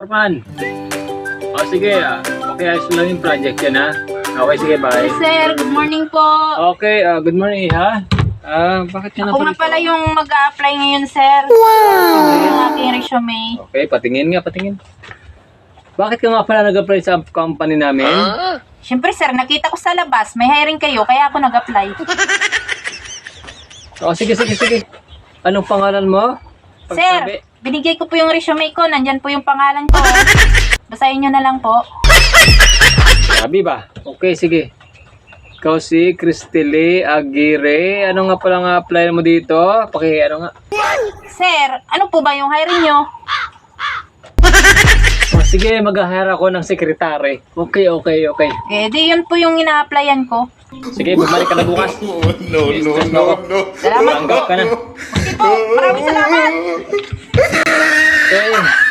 Man. O sige, okay, ayos lang yung project yan ha. Okay, sige, bye. Hi, sir. Good morning po. Okay, good morning ha. Bakit ka na Ako nga pala yung mag-a-apply ngayon, sir. Yung aking resume. Okay, patingin nga, patingin. Bakit ka nga pala nag-apply sa company namin? Siyempre, sir, nakita ko sa labas. May hiring kayo, kaya ako nag-apply. O sige, sige, sige. Anong pangalan mo? Sir, binigay ko po yung resume ko. Nandyan po yung pangalan ko. Basahin nyo na lang po. Sabi ba? Okay, sige. Ikaw si Cristely Aguirre. Ano nga pala nga apply mo dito? Ano nga? Sir, ano po ba yung hiring nyo? O sige, mag-hire ako ng sekretary. Okay, okay, okay. Eh, di yun po yung ina-applyan ko. Sige, bumalik ka na bukas. No. Salamat po. Tanggap ka na. Okay po, maraming salamat. Okay.